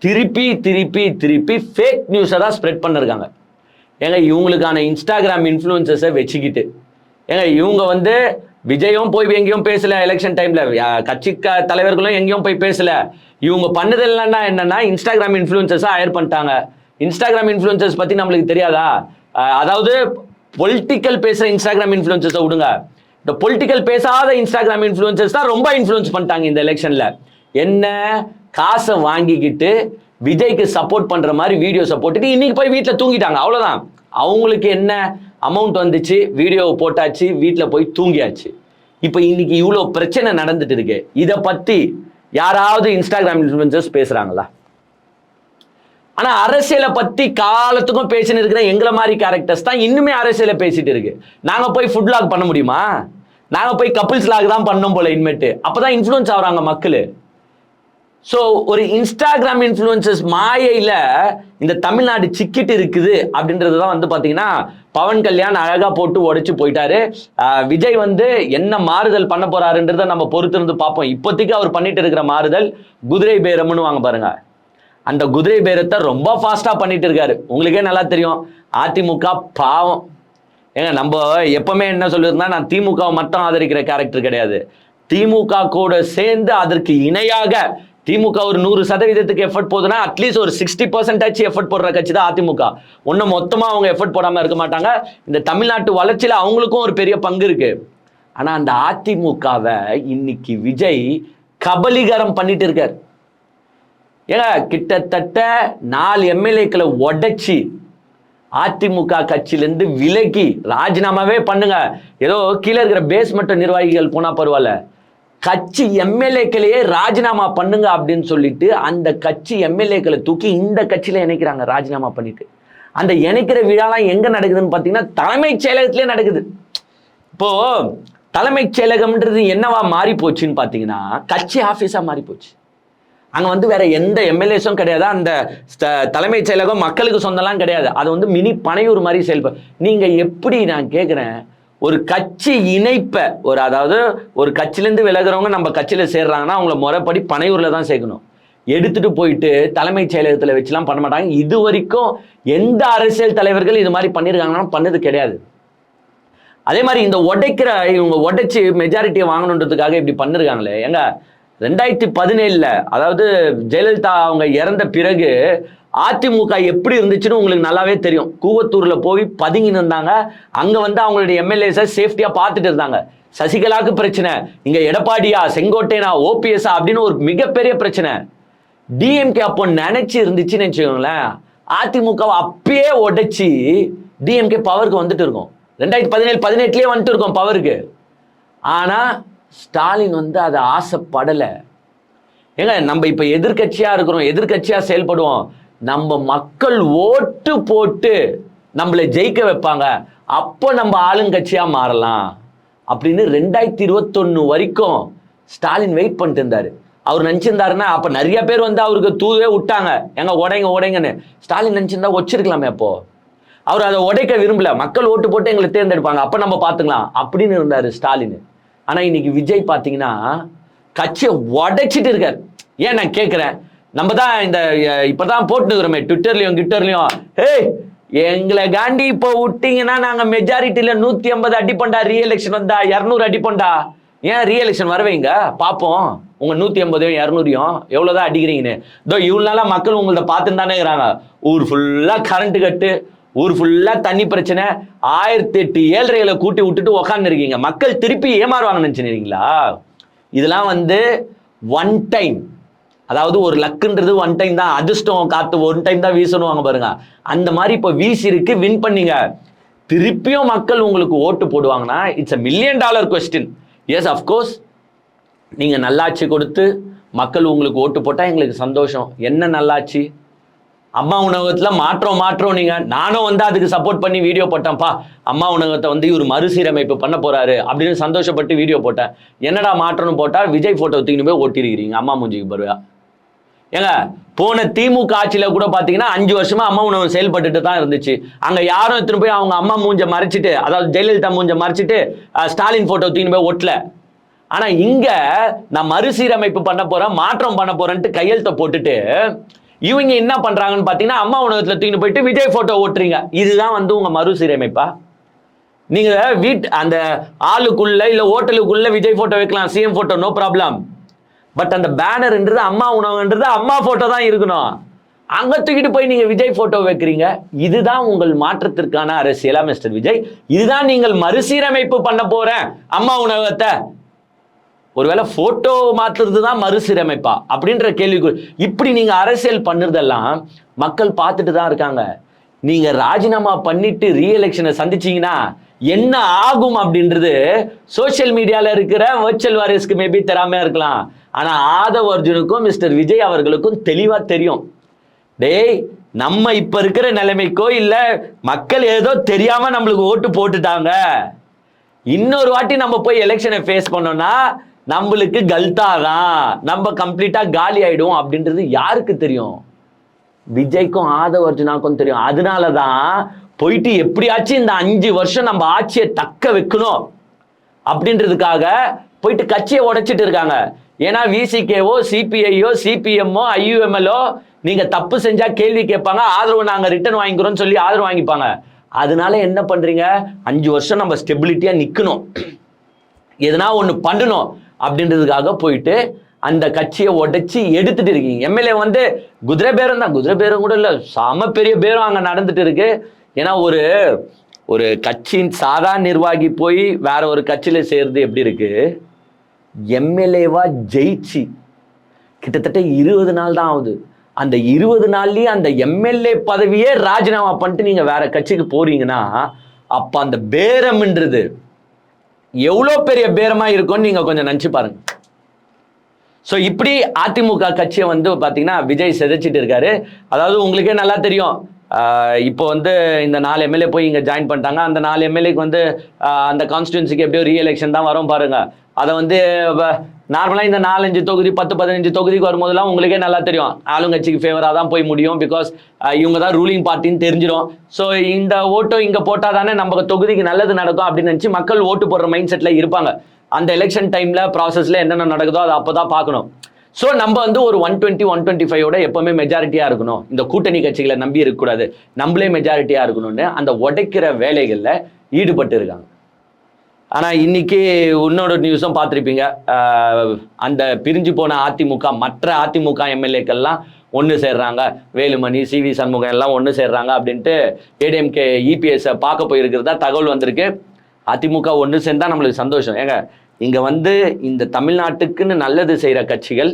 திருப்பி திருப்பி திருப்பி ஃபேக் நியூஸை தான் ஸ்ப்ரெட் பண்ணிருக்காங்க. ஏங்க இவங்களுக்கான இன்ஸ்டாகிராம் இன்ஃப்ளூயன்சஸை வச்சுக்கிட்டு, ஏங்க இவங்க வந்து விஜயும் போய் எங்கேயும் பேசல, எலெக்ஷன் டைம்ல கட்சி தலைவர்களும் எங்கேயும் போய் பேசல. இவங்க பண்ணது இல்லைன்னா என்னன்னா, இன்ஸ்டாகிராம் இன்ஃப்ளூயன்சஸை ஹையர் பண்ணிட்டாங்க. இன்ஸ்டாகிராம் இன்ஃப்ளூயன்சஸ் பத்தி நம்மளுக்கு தெரியாதா? அதாவது பொலிட்டிக்கல் பேசுற இன்ஸ்டாகிராம் இன்ஃப்ளூயன்சஸை விடுங்க, இந்த பொலிட்டிக்கல் பேசாத இன்ஸ்டாகிராம் இன்ஃப்ளூயன்சஸ் தான் ரொம்ப இன்ஃப்ளூயன்ஸ் பண்ணிட்டாங்க இந்த எலெக்ஷன்ல. என்ன காசை வாங்கிக்கிட்டு விஜய்க்கு சப்போர்ட் பண்ற மாதிரி வீடியோஸை போட்டுட்டு இன்னைக்கு போய் வீட்டில் தூங்கிட்டாங்க, அவ்வளவுதான். அவங்களுக்கு என்ன அமௌண்ட் வந்துச்சு, வீடியோவை போட்டாச்சு, வீட்டில் போய் தூங்கியாச்சு. இப்போ இன்னைக்கு இவ்வளோ பிரச்சனை நடந்துட்டு இருக்கு, இதை பத்தி யாராவது இன்ஸ்டாகிராம் இன்ஃப்ளூயன்சர்ஸ் பேசுறாங்களா? ஆனா அரசியலை பத்தி காலத்துக்கும் பேசின்னு இருக்கிற எங்களை மாதிரி கேரக்டர்ஸ் தான் இன்னுமே அரசியலை பேசிட்டு இருக்கு. நாங்க போய் ஃபுட் லாக் பண்ண முடியுமா? நாங்க போய் கப்பிள்ஸ் லாக் தான் பண்ணோம் போல இனிமேட்டு. அப்பதான் இன்ஃப்ளூயன்ஸ் ஆகுறாங்க மக்கள். ஸோ ஒரு இன்ஸ்டாகிராம் இன்ஃப்ளூயன்சஸ் மாயையில் இந்த தமிழ்நாடு சிக்கிட்டு இருக்குது அப்படின்றது தான் வந்து பார்த்தீங்கன்னா பவன் கல்யாண் அழகாக போட்டு உடைச்சு போயிட்டாரு. விஜய் வந்து என்ன மாறுதல் பண்ண போறாருன்றதை நம்ம பொறுத்து இருந்து பார்ப்போம். இப்போதைக்கு அவர் பண்ணிட்டு இருக்கிற மாறுதல் குதிரை பேரம்னு வாங்க பாருங்க, அந்த குதிரை பேரத்தை ரொம்ப ஃபாஸ்ட்டாக பண்ணிட்டு இருக்காரு. உங்களுக்கே நல்லா தெரியும், அதிமுக பாவம். ஏங்க நம்ம எப்பவுமே என்ன சொல்லியிருந்தா, நான் திமுகவை மட்டும் ஆதரிக்கிற கேரக்டர் கிடையாது, திமுக கூட சேர்ந்து அதற்கு இணையாக திமுக ஒரு 100% எஃபர்ட் போதுன்னா அட்லீஸ்ட் ஒரு 60% எஃபர்ட் போடுற கட்சி தான் அதிமுக. ஒன்றும் மொத்தமா அவங்க எஃபர்ட் போடாம இருக்க மாட்டாங்க. இந்த தமிழ்நாட்டு வளர்ச்சியில அவங்களுக்கும் ஒரு பெரிய பங்கு இருக்கு. ஆனா அந்த அதிமுகவை இன்னைக்கு விஜய் கபலீகரம் பண்ணிட்டு இருக்காரு. ஏங்க கிட்டத்தட்ட 4 எம்எல்ஏக்களை உடைச்சி அதிமுக கட்சியிலிருந்து விலகி ராஜினாமாவே பண்ணுங்க, ஏதோ கீழே இருக்கிற பேஸ்மெண்ட் நிர்வாகிகள் போனா பரவாயில்ல, கட்சி எம்எல்ஏக்களையே ராஜினாமா பண்ணுங்க அப்படின்னு சொல்லிட்டு அந்த கட்சி எம்எல்ஏக்களை தூக்கி இந்த கட்சியில இணைக்கிறாங்க ராஜினாமா பண்ணிட்டு. அந்த இணைக்கிற விழாலாம் எங்க நடக்குதுன்னு பாத்தீங்கன்னா தலைமைச் செயலகத்திலே நடக்குது. இப்போ தலைமைச் செயலகம்ன்றது என்னவா மாறி போச்சுன்னு பாத்தீங்கன்னா கட்சி ஆபீஸா மாறி போச்சு. அங்க வந்து வேற எந்த எம்எல்ஏஸும் கிடையாது, அந்த தலைமைச் செயலகம் மக்களுக்கு சொந்தம்லாம் கிடையாது, அது வந்து மினி பனையூர் மாதிரி செயல்படும். நீங்க எப்படி, நான் கேட்கிறேன், ஒரு கட்சி இணைப்ப அதாவது ஒரு கட்சியிலேருந்து விலகிறவங்க நம்ம கட்சியில சேர்றாங்கன்னா அவங்கள முறைப்படி பனையூர்ல தான் சேர்க்கணும். எடுத்துட்டு போயிட்டு தலைமைச் செயலகத்தில் வச்சுலாம் பண்ண மாட்டாங்க. இது வரைக்கும் எந்த அரசியல் தலைவர்கள் இது மாதிரி பண்ணியிருக்காங்கன்னா பண்ணது கிடையாது. அதே மாதிரி இந்த இவங்க உடைச்சு மெஜாரிட்டியை வாங்கணுன்றதுக்காக இப்படி பண்ணிருக்காங்களே. ஏங்க 2017 அதாவது ஜெயலலிதா அவங்க இறந்த பிறகு அதிமுக எப்படி இருந்துச்சுன்னு உங்களுக்கு நல்லாவே தெரியும். கூவத்தூர்ல போய் பதுங்கி இருந்தாங்க, அங்க வந்து அவங்களுடைய எம்எல்ஏஸை சேஃப்டியா பார்த்துட்டு இருந்தாங்க. சசிகலாவுக்கு பிரச்சனை, இங்க எடப்பாடியா செங்கோட்டையனா ஓபிஎஸ்ஆ அப்படின்னு ஒரு மிகப்பெரிய பிரச்சனை. டிஎம்கே அப்போ நினைச்சு இருந்துச்சுன்னு வச்சுக்கோங்களேன், அதிமுகவை அப்பயே உடைச்சி டிஎம்கே பவருக்கு வந்துட்டு இருக்கும். 2017-18 வந்துட்டு இருக்கோம் பவருக்கு. ஆனா ஸ்டாலின் வந்து அதை ஆசைப்படலை. ஏங்க நம்ம இப்ப எதிர்கட்சியா இருக்கிறோம், எதிர்கட்சியா செயல்படுவோம், நம்ம மக்கள் ஓட்டு போட்டு நம்மளை ஜெயிக்க வைப்பாங்க, அப்போ நம்ம ஆளுங்கட்சியா மாறலாம் அப்படின்னு 2021 வரைக்கும் ஸ்டாலின் வெயிட் பண்ணிட்டு இருந்தாரு. அவர் நினைச்சிருந்தாருன்னா அப்ப நிறைய பேர் வந்து அவருக்கு தூவே விட்டாங்க, எங்க உடைங்கன்னு. ஸ்டாலின் நினைச்சிருந்தா வச்சிருக்கலாமே. அப்போ அவர் அதை உடைக்க விரும்பல, மக்கள் ஓட்டு போட்டு எங்களை தேர்ந்தெடுப்பாங்க, அப்ப நம்ம பாத்துக்கலாம் அப்படின்னு இருந்தாரு ஸ்டாலின். ஆனா இன்னைக்கு விஜய் பாத்தீங்கன்னா கட்சியை உடைச்சிட்டு இருக்காரு. ஏன் நான் கேட்கிறேன், நம்ம தான் இந்த இப்பதான் போட்டுக்கிறோமே ட்விட்டர்லயும், ஏய் எங்களை காண்டி இப்போ விட்டீங்கன்னா நாங்க மெஜாரிட்டியில 150 அடிப்போண்டா, ரீஎலெக்ஷன் வந்தா 200 அடிப்போண்டா. ஏன் ரீஎலெக்ஷன் வரவைங்க பாப்போம், உங்க 150 200 எவ்வளவுதான் அடிக்கிறீங்கன்னு. இதோ இவ்வளவு நாளா மக்கள் உங்கள்ட்ட பார்த்துன்னு தானே இருக்கிறாங்க. ஊர் ஃபுல்லா கரண்ட் கட்டு, ஊர் ஃபுல்லா தண்ணி பிரச்சனை, 1008 ஏழ்றைகளை கூட்டி விட்டுட்டு உக்காந்து இருக்கீங்க. மக்கள் திருப்பி ஏமாறுவாங்கன்னு நினைச்சுக்கிறீங்களா? இதெல்லாம் வந்து ஒன் டைம், அதாவது ஒரு லக்குன்றது ஒன் டைம் தான், அதிர்ஷ்டம் காத்து ஒன் டைம் தான் வீசணுவாங்க பாருங்க, அந்த மாதிரி இப்போ வீசி இருக்கு, வின் பண்ணீங்க, திருப்பியும் மக்கள் உங்களுக்கு ஓட்டு போடுவாங்கன்னா it's $1 million question. Yes of course, நீங்க நல்லாட்சி கொடுத்து மக்கள் உங்களுக்கு ஓட்டு போட்டா எங்களுக்கு சந்தோஷம். என்ன நல்லாட்சி? அம்மா உணவகத்துல மாற்றம் நீங்க, நானும் வந்து அதுக்கு சப்போர்ட் பண்ணி வீடியோ போட்டேன்ப்பா, அம்மா உணவகத்தை வந்து இவர் மறுசீரமைப்பு பண்ண போறாரு அப்படின்னு சந்தோஷப்பட்டு வீடியோ போட்டேன். என்னடா மாற்றம்னு போட்டா விஜய் போட்டோ தூக்கின்னு போய் ஓட்டிருக்கிறீங்க அம்மா மூஞ்சிக்கு பருவா. ஏங்க, போன திமுக ஆட்சியில கூட பாத்தீங்கன்னா 5 வருஷமா அம்மா உணவகம் செயல்பட்டுட்டு தான் இருந்துச்சு. அங்க யாரும் எடுத்துன்னு போய் அவங்க அம்மா மூஞ்ச மறைச்சிட்டு, அதாவது ஜெயலலிதா மூஞ்ச மறைச்சிட்டு ஸ்டாலின் போட்டோ தூக்கின்னு போய் ஓட்டல. ஆனா இங்க நான் மறுசீரமைப்பு பண்ண போறேன், மாற்றம் பண்ண போறேன்ட்டு கையெழுத்தை போட்டுட்டு இவங்க என்ன பண்றாங்கன்னு பாத்தீங்கன்னா அம்மா உணவகத்துல தூக்கிட்டு போயிட்டு விஜய் போட்டோ ஓட்டுறீங்க. இதுதான் வந்து உங்க மறுசீரமைப்பா? நீங்க அந்த ஆளுக்குள்ள இல்ல ஹோட்டலுக்குள்ள விஜய் போட்டோ வைக்கலாம், CM photo, no problem. But அந்த பேனர்ன்றது அம்மா உணவுன்றது அம்மா போட்டோ தான் இருக்கணும். அங்க தூக்கிட்டு போய் நீங்க விஜய் போட்டோ வைக்கிறீங்க. இதுதான் உங்கள் மாற்றத்திற்கான அரசியலா மிஸ்டர் விஜய்? இதுதான் நீங்கள் மறுசீரமைப்பு பண்ண போறேன் அம்மா உணவகத்தை? ஒருவேளை போட்டோ மாத்துறது தான் மறுசீரமைப்பா அப்படின்ற கேள்விக்குள். இப்படி நீங்க அரசியல் பண்ணுறதெல்லாம் மக்கள் பார்த்துட்டு தான் இருக்காங்க. நீங்க ராஜினாமா பண்ணிட்டு ரீஎலெக்ஷனை சந்திச்சீங்கன்னா என்ன ஆகும் அப்படின்றது சோசியல் மீடியால இருக்கிற வர்ச்சுவல் வாரியர்ஸ்க்கு மேபி தெரியாம இருக்கலாம். ஆனா ஆதவ் அர்ஜுனுக்கும் மிஸ்டர் விஜய் அவர்களுக்கும் தெளிவா தெரியும். டேய், நம்ம இப்ப இருக்கிற நிலைமைக்கோ இல்ல மக்கள் ஏதோ தெரியாம நம்மளுக்கு ஓட்டு போட்டுட்டாங்க, இன்னொரு வாட்டி நம்ம போய் எலெக்ஷனை ஃபேஸ் பண்ணோம்னா நம்மளுக்கு கல்தாதான், நம்ம கம்ப்ளீட்டா காலி ஆயிடும் அப்படின்றது யாருக்கு தெரியும்? விஜய்க்கும் ஆதவ் அர்ஜுனாக்கும் தெரியும். அதனாலதான் போயிட்டு எப்படியாச்சும் இந்த 5 வருஷம் நம்ம ஆட்சியை தக்க வைக்கணும் அப்படின்றதுக்காக போயிட்டு கட்சியை உடைச்சிட்டு இருக்காங்க. ஏன்னா விசிகேவோ சிபிஐயோ சிபிஎம்மோ ஐயுஎம்எல்ஓ நீங்க தப்பு செஞ்சா கேள்வி கேட்பாங்க, ஆதரவு நாங்க ரிட்டர்ன் வாங்கிக்கிறோம்னு சொல்லி ஆதரவு வாங்கிப்பாங்க. அதனால என்ன பண்றீங்க? 5 வருஷம் நம்ம ஸ்டெபிலிட்டியா நிக்கணும், எதனா ஒண்ணு பண்ணணும் அப்படின்றதுக்காக போயிட்டு அந்த கட்சியை உடைச்சி எடுத்துட்டு இருக்கீங்க. எம்எல்ஏ வந்து குதிரை பேரம் தான், குதிரை பேரம் கூட இல்ல, சம பெரிய பேரம் அங்க நடந்துட்டு இருக்கு. ஏன்னா ஒரு கட்சியின் சாதாரண நிர்வாகி போய் வேற ஒரு கட்சியில சேர்றது எப்படி இருக்கு? எம்எல்ஏவா ஜெயிச்சு கிட்டத்தட்ட 20 நாள் தான் ஆகுது. அந்த 20 நாள்லயே அந்த எம்எல்ஏ பதவியே ராஜினாமா பண்ணிட்டு நீங்க வேற கட்சிக்கு போறீங்கன்னா அப்ப அந்த பேரம்ன்றது எவ்வளோ பெரிய பேரமா இருக்கும்னு நீங்க கொஞ்சம் நினைச்சு பாருங்க. ஸோ இப்படி அதிமுக கட்சியை வந்து பார்த்தீங்கன்னா விஜய் சிதைச்சிட்டு இருக்காரு. அதாவது உங்களுக்கே நல்லா தெரியும், இப்போ வந்து இந்த 4 எம்எல்ஏ போய் இங்கே ஜாயின் பண்ணிட்டாங்க. அந்த 4 எம்எல்ஏக்கு வந்து அந்த கான்ஸ்டியூன்சிக்கு எப்படியோ ரீஎலெக்ஷன் தான் வரும் பாருங்க. அதை வந்து நார்மலாக இந்த 4-5 தொகுதி 10-15 தொகுதிக்கு வரும்போதெல்லாம் உங்களுக்கே நல்லா தெரியும் ஆளுங்கட்சிக்கு ஃபேவராக தான் போய் முடியும். பிகாஸ் இவங்க தான் ரூலிங் பார்ட்டின்னு தெரிஞ்சிடும். ஸோ இந்த ஓட்டோ இங்கே போட்டால் தானே நம்ம தொகுதிக்கு நல்லது நடக்கும் அப்படின்னு நினச்சி மக்கள் ஓட்டு போடுற மைண்ட் செட்டில் இருப்பாங்க. அந்த எலெக்ஷன் டைமில் ப்ராசஸில் என்னென்ன நடக்குதோ அதை அப்போ தான் பார்க்கணும். ஸோ நம்ம வந்து ஒரு 120-125 எப்பவுமே மெஜாரிட்டியாக இருக்கணும், இந்த கூட்டணி கட்சிகளை நம்பி இருக்கக்கூடாது, நம்மளே மெஜாரிட்டியாக இருக்கணும்னு அந்த உடைக்கிற வேலைகளில் ஈடுபட்டு இருக்காங்க. ஆனால் இன்னைக்கு இன்னொரு நியூஸும் பார்த்துருப்பீங்க, அந்த பிரிஞ்சு போன அதிமுக மற்ற அதிமுக எம்எல்ஏக்கள்லாம் ஒன்று சேர்றாங்க, வேலுமணி சிவி சண்முகம் எல்லாம் ஒன்று சேர்றாங்க அப்படின்ட்டு ஏடிஎம்கே இபிஎஸ்ஸை பார்க்க போயிருக்கிறதா தகவல் வந்திருக்கு. அதிமுக ஒன்று சேர்ந்தா நம்மளுக்கு சந்தோஷம். ஏங்க, இங்கே வந்து இந்த தமிழ்நாட்டுக்குன்னு நல்லது செய்கிற கட்சிகள்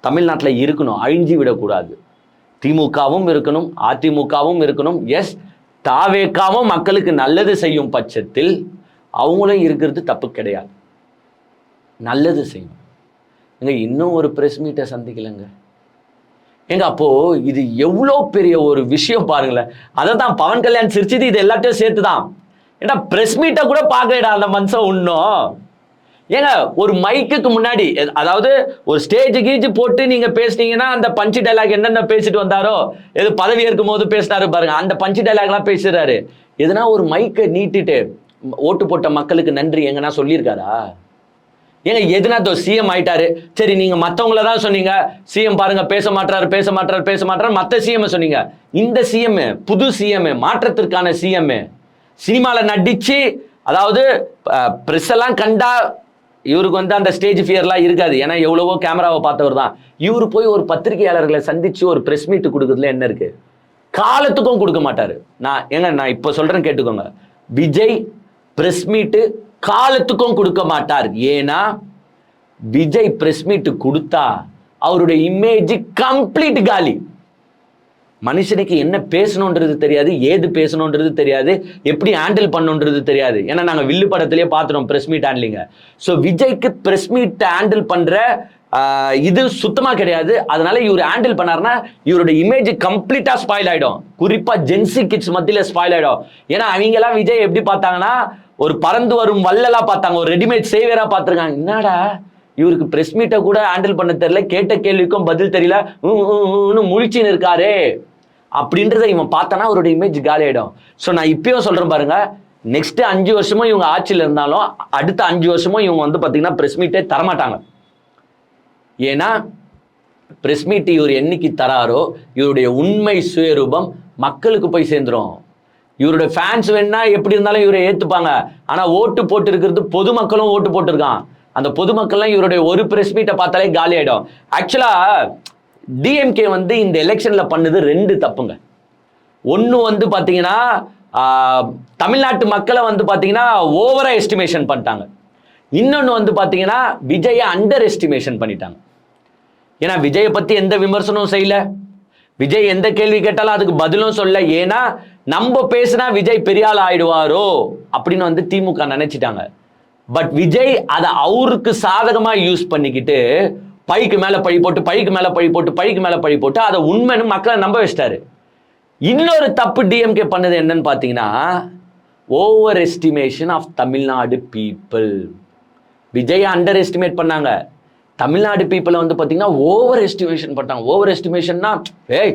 தமிழ்நாட்டில் இருக்கணும், அழிஞ்சு விடக்கூடாது. திமுகவும் இருக்கணும், அதிமுகவும் இருக்கணும். எஸ், தாவேக்காவும் மக்களுக்கு நல்லது செய்யும் பட்சத்தில் அவங்களும் இருக்கிறது தப்பு கிடையாது, நல்லது செய்யணும். எங்க இன்னும் ஒரு பிரஸ் மீட்டை சந்திக்கலைங்க. ஏங்க அப்போ இது எவ்வளோ பெரிய ஒரு விஷயம் பாருங்களேன். அதை தான் பவன் கல்யாண் சிரிச்சது இது எல்லாத்தையும் சேர்த்து தான். ஏன்னா பிரஸ் மீட்டை கூட பார்க்கடா அந்த மனுஷன் இன்னும். ஏங்க ஒரு மைக்குக்கு முன்னாடி, அதாவது ஒரு ஸ்டேஜ் கீஜ் போட்டு நீங்க பேசுனீங்கன்னா அந்த பஞ்சு டைலாக் என்னென்ன பேசிட்டு வந்தாரோ, எது பதவி ஏற்கும் போது பேசினாரு பாருங்க, அந்த பஞ்சு டைலாக்லாம் பேசுறாரு. எதுனா ஒரு மைக்கை நீட்டிட்டு ஓட்டு போட்ட மக்களுக்கு நன்றி எங்கன்னா சொல்லியிருக்காரா? ஏங்க எதுனா சிஎம் ஆயிட்டாரு, சரி நீங்க மற்றவங்கள தான் சொன்னீங்க, சிஎம் பாருங்க பேச மாட்டாரு மற்ற சிஎம் சொன்னீங்க. இந்த சிஎம் புது சிஎம், மாற்றத்திற்கான சிஎம், சினிமாவில் நடிச்சு, அதாவது பிரஸ் எல்லாம் கண்டா இவருக்கு வந்து அந்த ஸ்டேஜ் ஃபியர்லாம் இருக்காது, ஏன்னா எவ்வளவோ கேமராவை பார்த்தவர் தான். இவரு போய் ஒரு பத்திரிகையாளர்களை சந்திச்சு ஒரு பிரஸ் மீட் கொடுக்குறதுல என்ன இருக்கு? காலத்துக்கும் கொடுக்க மாட்டாரு. நான் இப்போ சொல்றேன் கேட்டுக்கோங்க, விஜய் பிரஸ் மீட்டு காலத்துக்கும் கொடுக்க மாட்டார். ஏன்னா விஜய் பிரஸ் மீட் கொடுத்தா அவருடைய இமேஜ் கம்ப்ளீட் காலி. மனுஷனுக்கு என்ன பேசணுன்றது தெரியாது, ஏது பேசணுன்றது தெரியாது, எப்படி ஹேண்டில் பண்ணணுன்றது தெரியாது. ஏன்னா நாங்கள் வில்லு படத்திலேயே பார்த்துறோம் பிரஸ் மீட் ஹேண்ட்லிங்க. ஸோ விஜய்க்கு பிரஸ் மீட் ஹேண்டில் பண்ணுற இது சுத்தமாக கிடையாது. அதனால இவர் ஹேண்டில் பண்ணாருன்னா இவருடைய இமேஜ் கம்ப்ளீட்டாக ஸ்பாயில் ஆகிடும். குறிப்பாக ஜென்சி கிட்ஸ் மத்தியில் ஸ்பாயில் ஆகிடும். ஏன்னா அவங்கெல்லாம் விஜய் எப்படி பார்த்தாங்கன்னா ஒரு பறந்து வரும் வல்லலா பார்த்தாங்க, ஒரு ரெடிமேட் சேவியராக பார்த்துருக்காங்க. என்னடா இவருக்கு பிரஸ் மீட்டை கூட ஹேண்டில் பண்ண தெரியல, கேட்ட கேள்விக்கும் பதில் தெரியல, முழிச்சின்னு இருக்காரு அப்படின்றத இவன் பார்த்தானா அவருடைய இமேஜ் காலி ஆயிடும். ஸோ நான் இப்பயும் சொல்றேன் பாருங்க, நெக்ஸ்ட் 5 வருஷமும் இவங்க ஆட்சியில் இருந்தாலும் அடுத்த 5 வருஷமும் இவங்க வந்து பார்த்தீங்கன்னா பிரஸ் மீட்டே தரமாட்டாங்க. ஏன்னா பிரஸ் மீட் இவர் என்னைக்கு தராரோ இவருடைய உண்மை சுயரூபம் மக்களுக்கு போய் சேர்ந்துடும். இவருடைய ஃபேன்ஸ் வேணா எப்படி இருந்தாலும் இவரை ஏற்றுப்பாங்க. ஆனால் ஓட்டு போட்டு இருக்கிறது பொதுமக்களும் ஓட்டு போட்டிருக்கான். அந்த பொதுமக்கள்லாம் இவருடைய ஒரு பிரஸ் மீட்டை பார்த்தாலே காலி ஆயிடும். ஆக்சுவலா டிஎம்கே வந்து இந்த எலெக்ஷன்ல பண்ணது 2 தப்புங்க. ஒன்று வந்து பார்த்தீங்கன்னா தமிழ்நாட்டு மக்களை வந்து பார்த்தீங்கன்னா ஓவரா எஸ்டிமேஷன் பண்ணிட்டாங்க. இன்னொன்று வந்து பார்த்தீங்கன்னா விஜயை அண்டர் எஸ்டிமேஷன் பண்ணிட்டாங்க. ஏன்னா விஜயை பற்றி எந்த விமர்சனமும் செய்யல, விஜய் எந்த கேள்வி கேட்டாலும் அதுக்கு பதிலும் சொல்ல. ஏன்னா நம்ம பேசினா விஜய் பெரியாள் ஆயிடுவாரோ அப்படின்னு வந்து திமுக நினைச்சிட்டாங்க. பட் விஜய் அதை அவருக்கு சாதகமாக யூஸ் பண்ணிக்கிட்டு பழிக்கு மேலே பழி போட்டு பழிக்கு மேலே பழி போட்டு பழிக்கு மேலே பழி போட்டு அதை உண்மைன்னு மக்களை நம்ப வச்சிட்டாரு. இன்னொரு தப்பு டிஎம்கே பண்ணது என்னன்னு பார்த்தீங்கன்னா over estimation of Tamil Nadu people. விஜயை அண்டர் எஸ்டிமேட் பண்ணாங்க, தமிழ்நாடு பீப்புளை வந்து பார்த்தீங்கன்னா ஓவர் எஸ்டிமேஷன் பண்ணாங்க. ஓவர் எஸ்டிமேஷன்னா ஏய்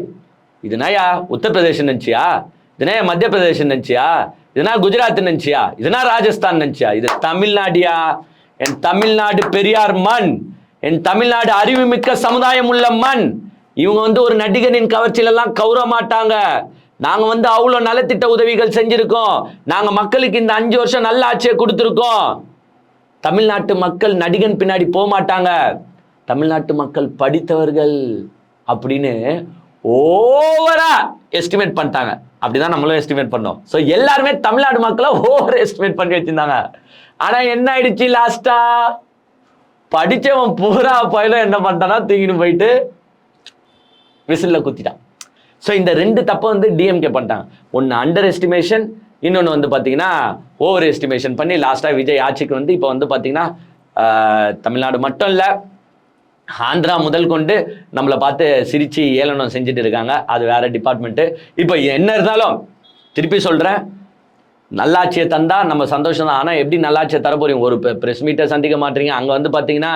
இதுனாயா உத்தரப்பிரதேசம் நினச்சியா, இதுனா மத்திய பிரதேசம் நினச்சியா, இதுனா குஜராத் நினச்சியா, இதுனா ராஜஸ்தான் நினச்சியா, இது தமிழ்நாடியா, என் தமிழ்நாடு பெரியார் மண், என் தமிழ்நாடு அறிவுமிக்க சமுதாயம் உள்ள மண். இவங்க வந்து ஒரு நடிகனின் கவர்ச்சியிலெல்லாம் கௌரவ மாட்டாங்க. நாங்கள் வந்து அவ்வளோ நலத்திட்ட உதவிகள் செஞ்சுருக்கோம், நாங்கள் மக்களுக்கு இந்த 5 வருஷம் நல்ல ஆட்சியை கொடுத்துருக்கோம். தமிழ்நாட்டு மக்கள் நடிகன் பின்னாடி போக மாட்டாங்க, தமிழ்நாட்டு மக்கள் படித்தவர்கள் அப்படின்னு ஓவரா எஸ்டிமேட் பண்ணிட்டாங்க. அப்படிதான் நம்மளும் எஸ்டிமேட் பண்ணோம். ஸோ எல்லாருமே தமிழ்நாடு மக்களை ஓவர் எஸ்டிமேட் பண்ணி வச்சிருந்தாங்க. ஆனால் என்ன ஆயிடுச்சு, லாஸ்டா படித்தவன் பூரா பயில என்ன பண்ணிட்டானா தூக்கிட்டு போயிட்டு விசில்ல குத்திட்டான். ஸோ இந்த 2 தப்பை வந்து டிஎம்கே பண்ணிட்டாங்க. ஒன்று அண்டர் எஸ்டிமேஷன், இன்னொன்று வந்து பார்த்தீங்கன்னா ஓவர் எஸ்டிமேஷன் பண்ணி லாஸ்ட்டாக விஜய் ஆட்சிக்கு வந்து இப்போ வந்து பார்த்தீங்கன்னா தமிழ்நாடு மட்டும் இல்லை ஆந்திரா முதல் கொண்டு நம்மளை பார்த்து சிரிச்சு ஏளனம் செஞ்சுட்டு இருக்காங்க. அது வேற டிபார்ட்மெண்ட்டு. இப்போ என்ன இருந்தாலும் திருப்பி சொல்கிறேன், நல்லாட்சியை தந்தா நம்ம சந்தோஷம் தான். ஆனால் எப்படி நல்லாட்சியை தர போறீங்க? ஒரு ப்ரெஸ் மீட்டை சந்திக்க மாட்டீங்க. அங்கே வந்து பார்த்தீங்கன்னா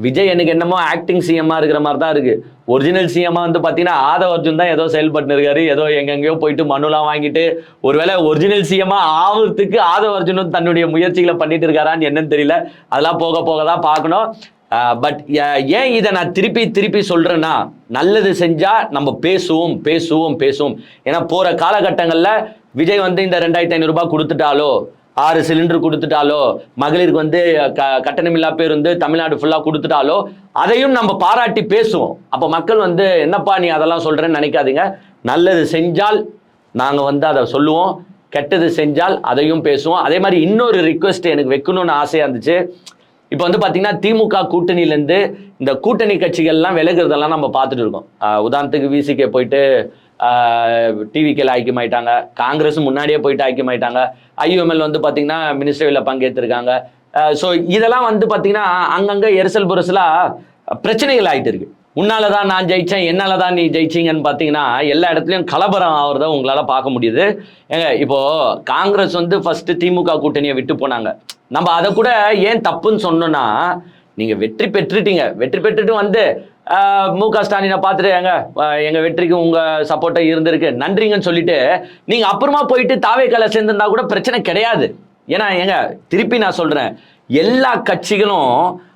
விஜய் எனக்கு என்னமோ ஆக்டிங் சிஎம்மாக இருக்கிற மாதிரி தான் இருக்குது. ஒரிஜினல் சிஎம்மாக வந்து பார்த்தீங்கன்னா ஆதவ் அர்ஜுன் தான் ஏதோ செயல்பட்டு இருக்காரு. ஏதோ எங்கெங்கேயோ போயிட்டு மனுலாம் வாங்கிட்டு ஒருவேளை ஒரிஜினல் சிஎம்மாக ஆகிறதுக்கு ஆதவ் அர்ஜுனும் தன்னுடைய முயற்சிகளை பண்ணிட்டு இருக்காரான்னு என்னன்னு தெரியல. அதெல்லாம் போக போக தான் பார்க்கணும். பட் ஏன் இதை நான் திருப்பி சொல்கிறேன்னா, நல்லது செஞ்சால் நம்ம பேசுவோம். ஏன்னா போகிற காலகட்டங்களில் விஜய் வந்து இந்த 2500 ரூபாய் கொடுத்துட்டாலோ, 6 சிலிண்டர் கொடுத்துட்டாலோ, மகளிருக்கு வந்து கட்டணமில்லா பேருந்து தமிழ்நாடு ஃபுல்லாக கொடுத்துட்டாலோ அதையும் நம்ம பாராட்டி பேசுவோம். அப்போ மக்கள் வந்து என்னப்பா நீ அதெல்லாம் சொல்கிறேன்னு நினைக்காதீங்க. நல்லது செஞ்சால் நாங்கள் வந்து அதை சொல்லுவோம், கெட்டது செஞ்சால் அதையும் பேசுவோம். அதே மாதிரி இன்னொரு ரிக்வெஸ்ட் எனக்கு வைக்கணும்னு ஆசையாக இருந்துச்சு. இப்போ வந்து பார்த்தீங்கன்னா திமுக கூட்டணியிலேருந்து இந்த கூட்டணி கட்சிகள்லாம் விலகுறதெல்லாம் நம்ம பார்த்துட்டு இருக்கோம். உதாரணத்துக்கு விசிகே போயிட்டு டிவிகேல ஐக்கியமாயிட்டாங்க, காங்கிரஸ் முன்னாடியே போயிட்டு ஐக்கியமாயிட்டாங்க, ஐயுஎம்எல் வந்து பார்த்தீங்கன்னா மினிஸ்ட்ரியில் பங்கேற்றிருக்காங்க. ஸோ இதெல்லாம் வந்து பார்த்தீங்கன்னா அங்கங்கே எரிசல் புரசலாக பிரச்சனைகள் ஆகிட்டு இருக்கு. உன்னால தான் நான் ஜெயித்தேன், என்னால் தான் நீ ஜெயிச்சிங்கன்னு பார்த்தீங்கன்னா எல்லா இடத்துலையும் கலவரம் ஆகிறத உங்களால் பார்க்க முடியுது. ஏங்க இப்போது காங்கிரஸ் வந்து ஃபஸ்ட்டு திமுக கூட்டணியை விட்டு போனாங்க. நம்ம அதை கூட ஏன் தப்புன்னு சொன்னோன்னா, நீங்கள் வெற்றி பெற்றுட்டு வந்து மு.க. ஸ்டாலினை பார்த்துட்டு எங்கள் வெற்றிக்கு உங்கள் சப்போர்ட்டாக இருந்திருக்கு நன்றிங்கன்னு சொல்லிட்டு நீங்கள் அப்புறமா போயிட்டு தாவேக்கால சேர்ந்துருந்தா கூட பிரச்சனை கிடையாது. ஏன்னா திருப்பி நான் சொல்கிறேன், எல்லா கட்சிகளும்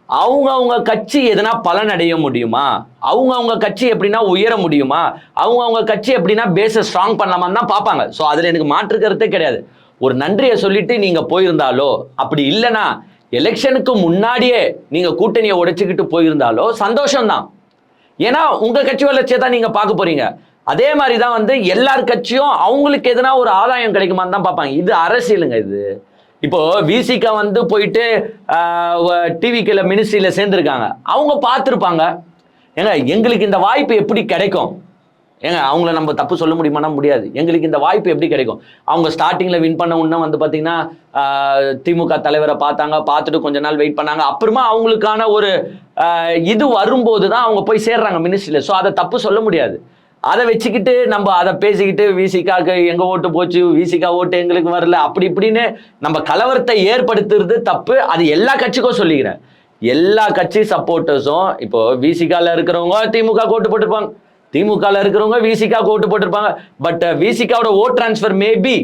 அவங்க கட்சி எதனா பலன் அடைய முடியுமா, அவங்க கட்சி எப்படின்னா உயர முடியுமா, அவங்க கட்சி எப்படின்னா பேஸை ஸ்ட்ராங் பண்ணலாமான்னு தான் பார்ப்பாங்க. ஸோ அதில் எனக்கு மாற்று கருத்தே கிடையாது. ஒரு நன்றியை சொல்லிட்டு நீங்கள் போயிருந்தாலோ, அப்படி இல்லைன்னா எலெக்ஷனுக்கு முன்னாடியே நீங்கள் கூட்டணியை உடைச்சிக்கிட்டு போயிருந்தாலோ சந்தோஷம்தான். ஏன்னா உங்கள் கட்சி வளர்ச்சியை தான் நீங்கள் பார்க்க போகிறீங்க. அதே மாதிரி தான் வந்து எல்லார் கட்சியும் அவங்களுக்கு எதனா ஒரு ஆதாயம் கிடைக்குமான்னு தான் பார்ப்பாங்க. இது அரசியலுங்க. இது இப்போ விசிகா வந்து போயிட்டு டிவிக்கில் மினிஸ்ட்ரியில் சேர்ந்துருக்காங்க, அவங்க பார்த்துருப்பாங்க ஏங்க எங்களுக்கு இந்த வாய்ப்பு எப்படி கிடைக்கும்? ஏங்க அவங்கள நம்ம தப்பு சொல்ல முடியுமானா முடியாது. எங்களுக்கு இந்த வாய்ப்பு எப்படி கிடைக்கும்? அவங்க ஸ்டார்டிங்ல வின் பண்ண உடனே வந்து பார்த்தீங்கன்னா திமுக தலைவரை பார்த்தாங்க, பார்த்துட்டு கொஞ்ச நாள் வெயிட் பண்ணாங்க. அப்புறமா அவங்களுக்கான ஒரு இது வரும்போது தான் அவங்க போய் சேர்றாங்க மினிஸ்ட்ரியில். ஸோ அதை தப்பு சொல்ல முடியாது. அதை வச்சுக்கிட்டு நம்ம அதை பேசிக்கிட்டு விசிகாக்கு எங்க ஓட்டு போச்சு, விசிகா ஓட்டு எங்களுக்கு வரல, அப்படி இப்படின்னு நம்ம கலவரத்தை ஏற்படுத்துறது தப்பு. அது எல்லா கட்சிக்கும் சொல்லிக்கிறேன். எல்லா கட்சி சப்போர்ட்டர்ஸும் இப்போ விசிகால இருக்கிறவங்க திமுக ஓட்டு போட்டிருப்பாங்க, திமுகல இருக்கிறவங்க விசிகா ஓட்டு போட்டிருப்பாங்க. பட் விசிகாவோட ஓட் டிரான்ஸ்ஃபர் மேபி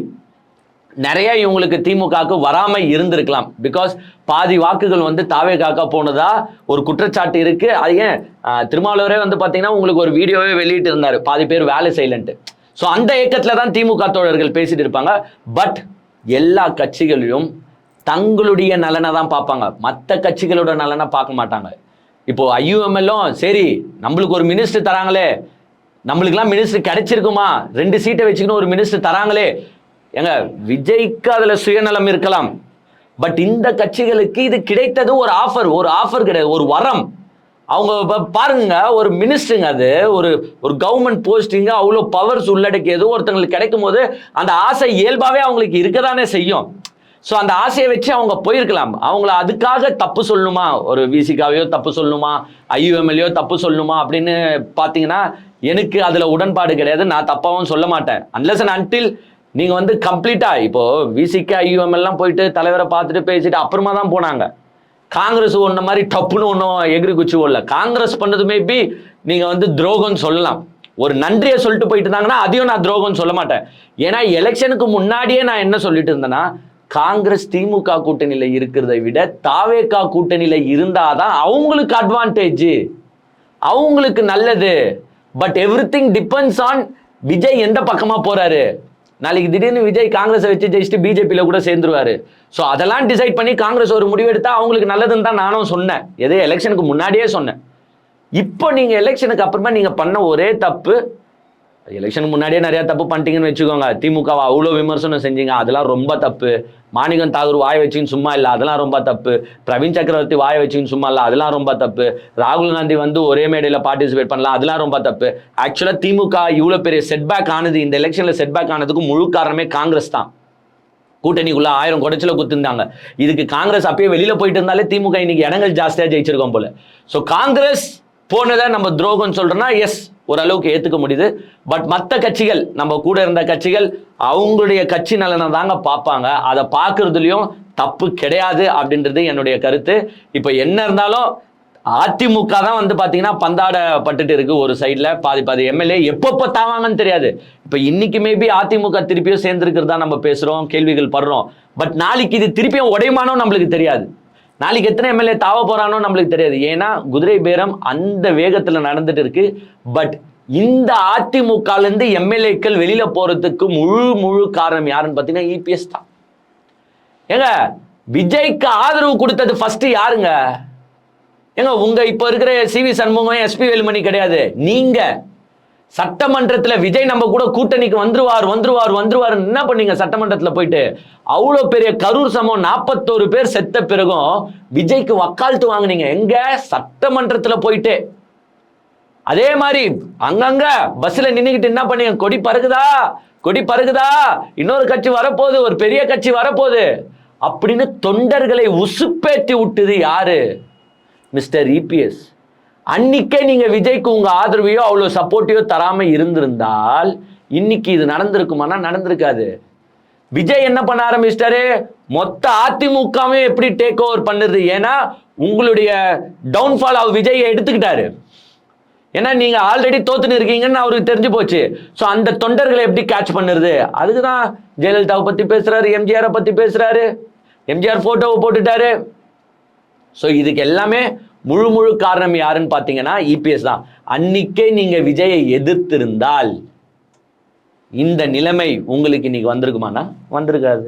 நிறைய இவங்களுக்கு திமுகவுக்கு வராம இருந்திருக்கலாம். பிகாஸ் பாதி வாக்குகள் வந்து தாவேகாக்கா போனதா ஒரு குற்றச்சாட்டு இருக்கு. அது ஏன் திருமாவளவரே வந்து பாத்தீங்கன்னா உங்களுக்கு ஒரு வீடியோவே வெளியிட்டு இருந்தாரு, பாதி பேர் வேலை செய்யலன்ட்டு. ஸோ அந்த இயக்கத்துல தான் திமுக தோழர்கள் பேசிட்டு இருப்பாங்க. பட் எல்லா கட்சிகளிலும் தங்களுடைய நலனை தான் பார்ப்பாங்க, மற்ற கட்சிகளோட நலனை பார்க்க மாட்டாங்க. இப்போ ஐயுஎம்எல்லும் சரி நம்மளுக்கு ஒரு மினிஸ்டர் தராங்களே, நம்மளுக்கெல்லாம் மினிஸ்டர் கிடைச்சிருக்குமா, 2 சீட்டை வச்சுக்கணும் ஒரு மினிஸ்டர் தராங்களே. ஏங்க விஜய்க்கு அதுல சுயநலம் இருக்கலாம், பட் இந்த கட்சிகளுக்கு இது கிடைத்தது ஒரு ஆஃபர் கிடையாது, ஒரு வரம். அவங்க பாருங்க, ஒரு மினிஸ்டருங்க, அது ஒரு கவர்மெண்ட் போஸ்டிங்க, அவ்வளோ பவர்ஸ் உள்ளடக்கியது ஒருத்தங்களுக்கு கிடைக்கும் போது அந்த ஆசை இயல்பாவே அவங்களுக்கு இருக்கதானே செய்யும். ஸோ அந்த ஆசையை வச்சு அவங்க போயிருக்கலாம். அவங்கள அதுக்காக தப்பு சொல்லணுமா, ஒரு விசிகாவையோ தப்பு சொல்லணுமா, ஐயுஎம்எல்லையோ தப்பு சொல்லணுமா அப்படின்னு பார்த்தீங்கன்னா எனக்கு அதில் உடன்பாடு கிடையாது. நான் தப்பாகவும் சொல்ல மாட்டேன். அன்லெஸ் அண்ட் அன்டில் நீங்கள் வந்து கம்ப்ளீட்டாக இப்போ விசிகா ஐயுஎம்எல்லாம் போயிட்டு தலைவரை பார்த்துட்டு பேசிட்டு அப்புறமா தான் போனாங்க. காங்கிரஸ் ஒன்ன மாதிரி டப்புன்னு ஒன்றும் எகிரி குச்சி ஓடல. காங்கிரஸ் பண்ணது மேபி நீங்கள் வந்து துரோகம்னு சொல்லலாம். ஒரு நன்றியை சொல்லிட்டு போயிட்டு இருந்தாங்கன்னா அதையும் நான் துரோகம்னு சொல்ல மாட்டேன். ஏன்னா எலெக்ஷனுக்கு முன்னாடியே நான் என்ன சொல்லிட்டு இருந்தேன்னா, காங்கிரஸ் திமுக கூட்டணியில இருக்கிறதை விட தாவேகா கூட்டணியில இருந்தாதான் அவங்களுக்கு அட்வான்டேஜ், அவங்களுக்கு நல்லது. But everything depends on Vijay எந்த பக்கமா போறாரு. நாளைக்கு திடீர்னு விஜய் காங்கிரஸை வச்சு ஜெயிச்சுட்டு பிஜேபியில கூட சேர்ந்துருவாரு. ஸோ அதெல்லாம் டிசைட் பண்ணி காங்கிரஸ் ஒரு முடிவெடுத்தா அவங்களுக்கு நல்லதுன்னு தான் நானும் சொன்னேன். எதே எலெக்ஷனுக்கு முன்னாடியே சொன்னேன். இப்போ நீங்க எலெக்ஷனுக்கு அப்புறமா நீங்க பண்ண ஒரே தப்பு, எலெக்ஷனுக்கு முன்னாடியே நிறைய தப்பு பண்ணிட்டீங்கன்னு வச்சுக்கோங்க. திமுகவை அவ்வளோ விமர்சனம் செஞ்சீங்க, அதெல்லாம் ரொம்ப தப்பு. மாணிக்கம் தாகூர் வாய வச்சுன்னு சும்மா இல்லை, அதெல்லாம் ரொம்ப தப்பு. பிரவீன் சக்கரவர்த்தி வாய வச்சுன்னு சும்மா இல்லை, அதெல்லாம் ரொம்ப தப்பு. ராகுல் காந்தி வந்து ஒரே மேடையில் பார்ட்டிசிபேட் பண்ணலாம், அதெல்லாம் ரொம்ப தப்பு. ஆக்சுவலாக திமுக இவ்வளோ பெரிய செட்பேக் ஆனது, இந்த எலெக்ஷனில் செட்பேக் ஆனதுக்கு முழு காரணமே காங்கிரஸ் தான். கூட்டணிக்குள்ள 1000 குடைச்சல குத்துருந்தாங்க. இதுக்கு காங்கிரஸ் அப்பயே வெளியில போயிட்டு இருந்தாலே திமுக இன்னைக்கு இடங்கள் ஜாஸ்தியாக ஜெயிச்சிருக்கோம் போல. ஸோ காங்கிரஸ் போனதை நம்ம துரோகம் சொல்றோம்னா எஸ், ஓரளவுக்கு ஏற்றுக்க முடியுது. பட் மற்ற கட்சிகள், நம்ம கூட இருந்த கட்சிகள், அவங்களுடைய கட்சி நலனை தாங்க பார்ப்பாங்க. அதை பார்க்கறதுலையும் தப்பு கிடையாது அப்படின்றது என்னுடைய கருத்து. இப்போ என்ன இருந்தாலும் அதிமுக தான் வந்து பார்த்தீங்கன்னா பந்தாடப்பட்டுட்டு இருக்கு. ஒரு சைடில் பாதி எம்எல்ஏ எப்பப்போ தாவாங்கன்னு தெரியாது. இப்போ இன்னைக்கு மேபி அதிமுக திருப்பியும் சேர்ந்துருக்கிறதா நம்ம பேசுகிறோம், கேள்விகள் படுறோம். பட் நாளைக்கு இது திருப்பியும் உடைமானோ நம்மளுக்கு தெரியாது. நாளைக்கு எத்தனை எம்எல்ஏ தாவ போறானோ நம்மளுக்கு தெரியாது. ஏன்னா குதிரை பேரம் அந்த வேகத்தில் நடந்துட்டு இருக்கு. பட் இந்த அதிமுகல இருந்து எம்எல்ஏக்கள் வெளியில போறதுக்கு முழு காரணம் யாருன்னு பார்த்தீங்கன்னா இபிஎஸ் தான். ஏங்க விஜய்க்கு ஆதரவு கொடுத்தது ஃபர்ஸ்ட் யாருங்க? ஏங்க உங்க இப்ப இருக்கிற சிவி சண்முகம், எஸ்பி வேலுமணி கிடையாது. நீங்க சட்டமன்றத்தில் விஜய் நம்ம கூட கூட்டணிக்கு வந்துருவார் என்ன பண்ணீங்க? சட்டமன்றத்தில் போயிட்டு அவ்வளோ பெரிய கரூர் சம்பவம் 41 பேர் செத்த பிறகும் விஜய்க்கு வக்காலத்து வாங்கினீங்க. எங்க? சட்டமன்றத்தில் போயிட்டு. அதே மாதிரி அங்கங்க பஸ்ல நின்றுக்கிட்டு என்ன பண்ணீங்க? கொடி பறகுதா, இன்னொரு கட்சி வரப்போகுது, ஒரு பெரிய கட்சி வரப்போகுது அப்படின்னு தொண்டர்களை உசுப்பேத்தி விட்டது யாரு? Mister EPS. அன்னைக்கே நீங்க விஜய்க்கு உங்க ஆதரவையோ அவ்வளோ சப்போர்ட்டிவோ தராம இருந்திருந்தால் இன்னைக்கு இது நடந்திருக்குமானா நடந்திருக்காது. விஜய் என்ன பண்ண ஆரம்பிச்சிட்டாரு? மொத்த அதிமுகவே எப்படி டேக் ஓவர் பண்ணுறது? ஏன்னா உங்களுடைய டவுன்ஃபால் அவர் விஜயை எடுத்துக்கிட்டாரு. ஏன்னா நீங்க ஆல்ரெடி தோத்துன்னு இருக்கீங்கன்னு அவருக்கு தெரிஞ்சு போச்சு. ஸோ அந்த தொண்டர்களை எப்படி கேட்ச் பண்ணுறது? அதுக்கு தான் ஜெயலலிதாவை பத்தி பேசுறாரு, எம்ஜிஆரை பத்தி பேசுறாரு, எம்ஜிஆர் போட்டோவை போட்டுட்டாரு. ஸோ இதுக்கு எல்லாமே முழு காரணம் யாருன்னு பார்த்தீங்கன்னா இபிஎஸ் தான். அன்னைக்கே நீங்க விஜயை எதிர்த்திருந்தால் இந்த நிலைமை உங்களுக்கு இன்னைக்கு வந்திருக்குமானா? வந்திருக்காது.